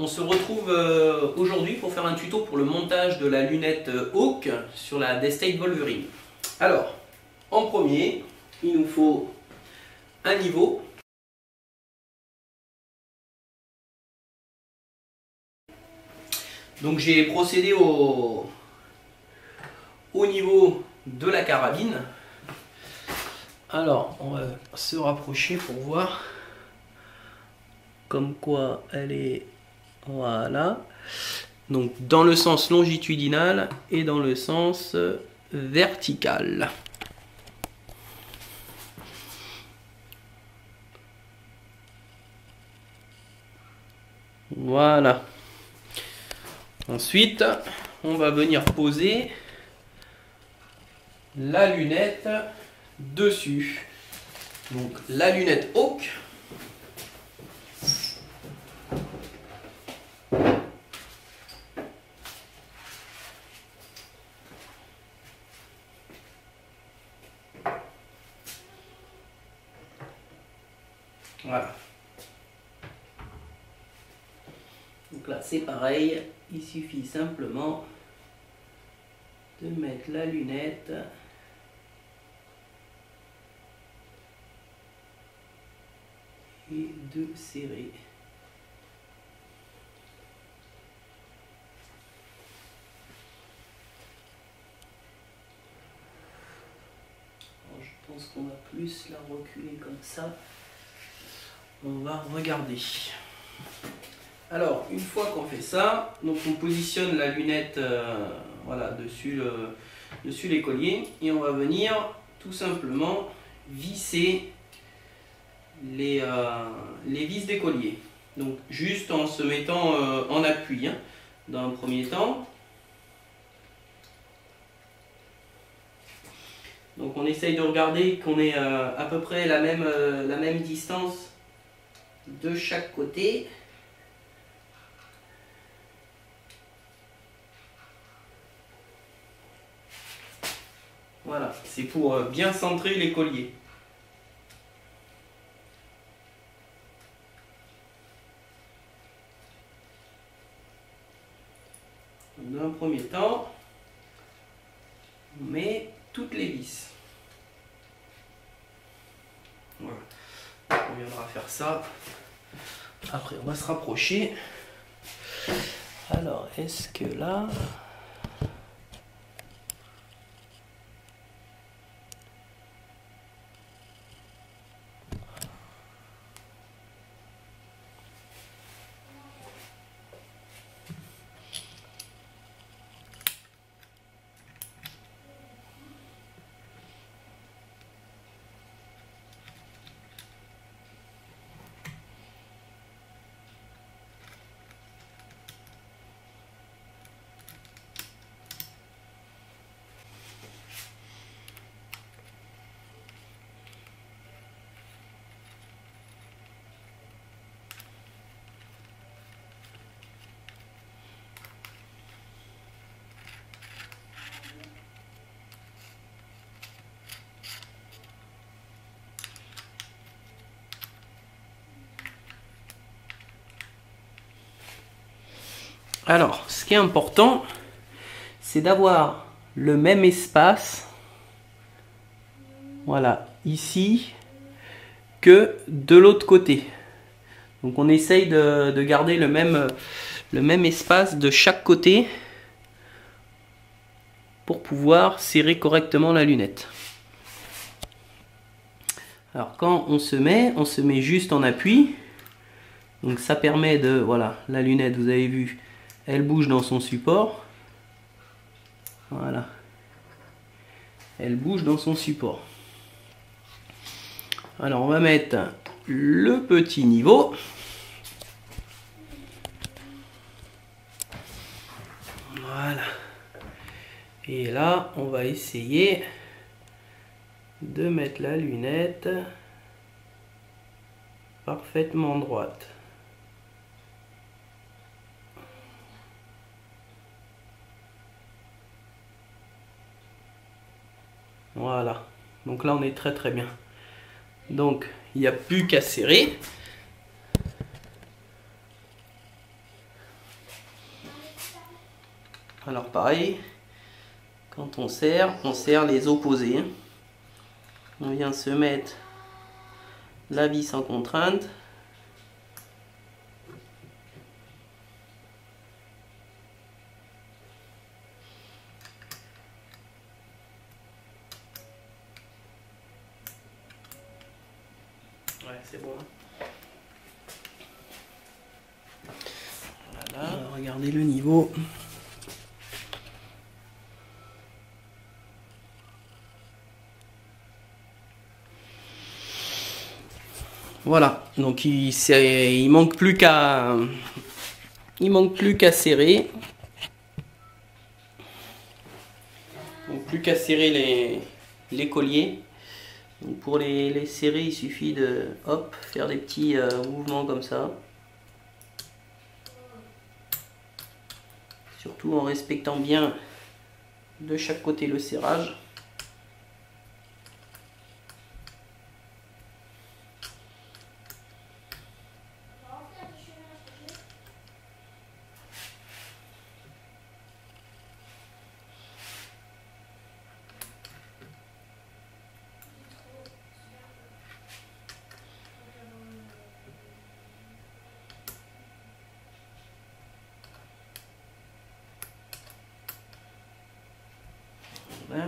On se retrouve aujourd'hui pour faire un tuto pour le montage de la lunette Hawk sur la Daystate Wolverine. Alors, en premier, il nous faut un niveau. Donc j'ai procédé au niveau de la carabine. Alors, on va se rapprocher pour voir comme quoi elle est, voilà, donc dans le sens longitudinal et dans le sens vertical. Voilà. Ensuite, on va venir poser la lunette dessus. Donc la lunette Hawk. Voilà. Donc là c'est pareil, il suffit simplement de mettre la lunette et de serrer. Alors, je pense qu'on va plus la reculer comme ça. On va regarder. Alors, une fois qu'on fait ça, donc on positionne la lunette voilà, dessus l'écolier et on va venir tout simplement visser les vis d'écolier. Donc juste en se mettant en appui hein, dans un premier temps. Donc on essaye de regarder qu'on ait à peu près la même distance de chaque côté. Voilà, c'est pour bien centrer l'écolier. Dans un premier temps, on met toutes les vis. Voilà. On viendra faire ça. Après, on va se rapprocher. Alors, est-ce que là... Alors, ce qui est important, c'est d'avoir le même espace, voilà, ici, que de l'autre côté. Donc on essaye de garder le même espace de chaque côté pour pouvoir serrer correctement la lunette. Alors quand on se met juste en appui. Donc ça permet de, voilà, la lunette, vous avez vu, elle bouge dans son support. Voilà. Elle bouge dans son support. Alors on va mettre le petit niveau. Voilà. Et là, on va essayer de mettre la lunette parfaitement droite. Voilà. Donc là, on est très bien. Donc, il n'y a plus qu'à serrer. Alors pareil, quand on serre les opposés. On vient se mettre la vis en contrainte. Ouais, c'est bon. Voilà, regardez le niveau. Voilà, donc il manque plus qu'à serrer. Donc plus qu'à serrer les colliers. Donc pour les serrer, il suffit de hop, faire des petits mouvements comme ça. Surtout en respectant bien de chaque côté le serrage. Voilà.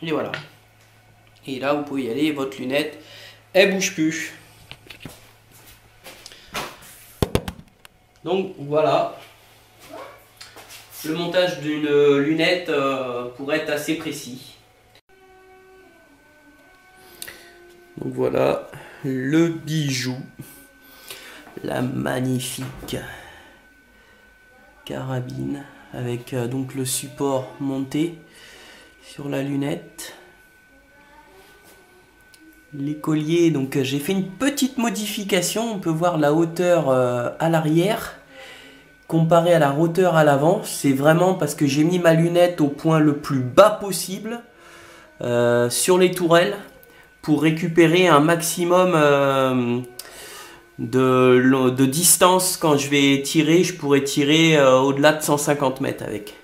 Et voilà. Et là, vous pouvez y aller, votre lunette, elle bouge plus. Donc voilà, le montage d'une lunette pour être assez précis. Donc voilà le bijou, la magnifique carabine avec donc le support monté sur la lunette. Les colliers, donc j'ai fait une petite modification, on peut voir la hauteur à l'arrière comparée à la hauteur à l'avant. C'est vraiment parce que j'ai mis ma lunette au point le plus bas possible sur les tourelles pour récupérer un maximum de distance. Quand je vais tirer, je pourrais tirer au-delà de 150 mètres avec.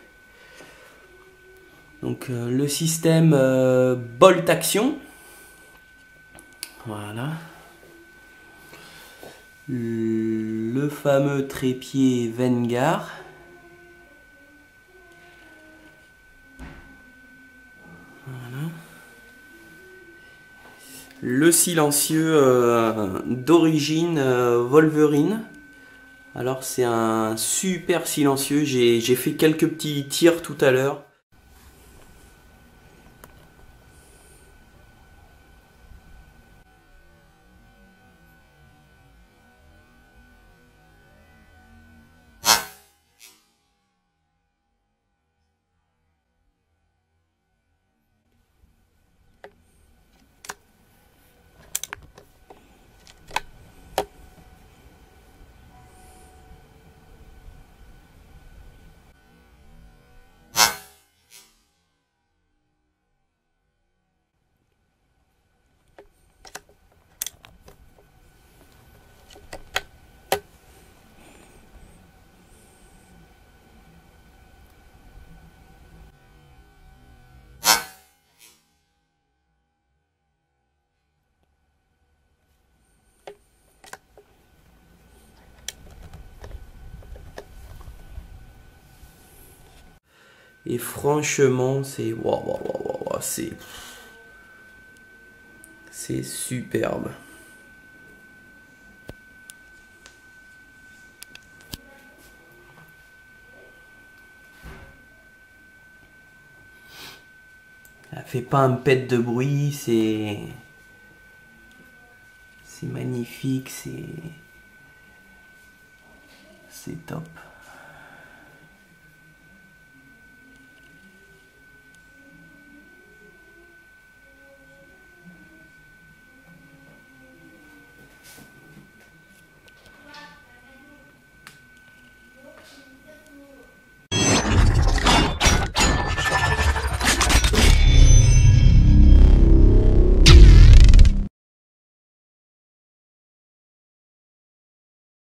Donc le système bolt action. Voilà. Le fameux trépied Vengar. Voilà. Le silencieux d'origine Wolverine. Alors c'est un super silencieux. J'ai fait quelques petits tirs tout à l'heure. Et franchement, c'est waouh, c'est superbe. Ça fait pas un pet de bruit, c'est magnifique, c'est top.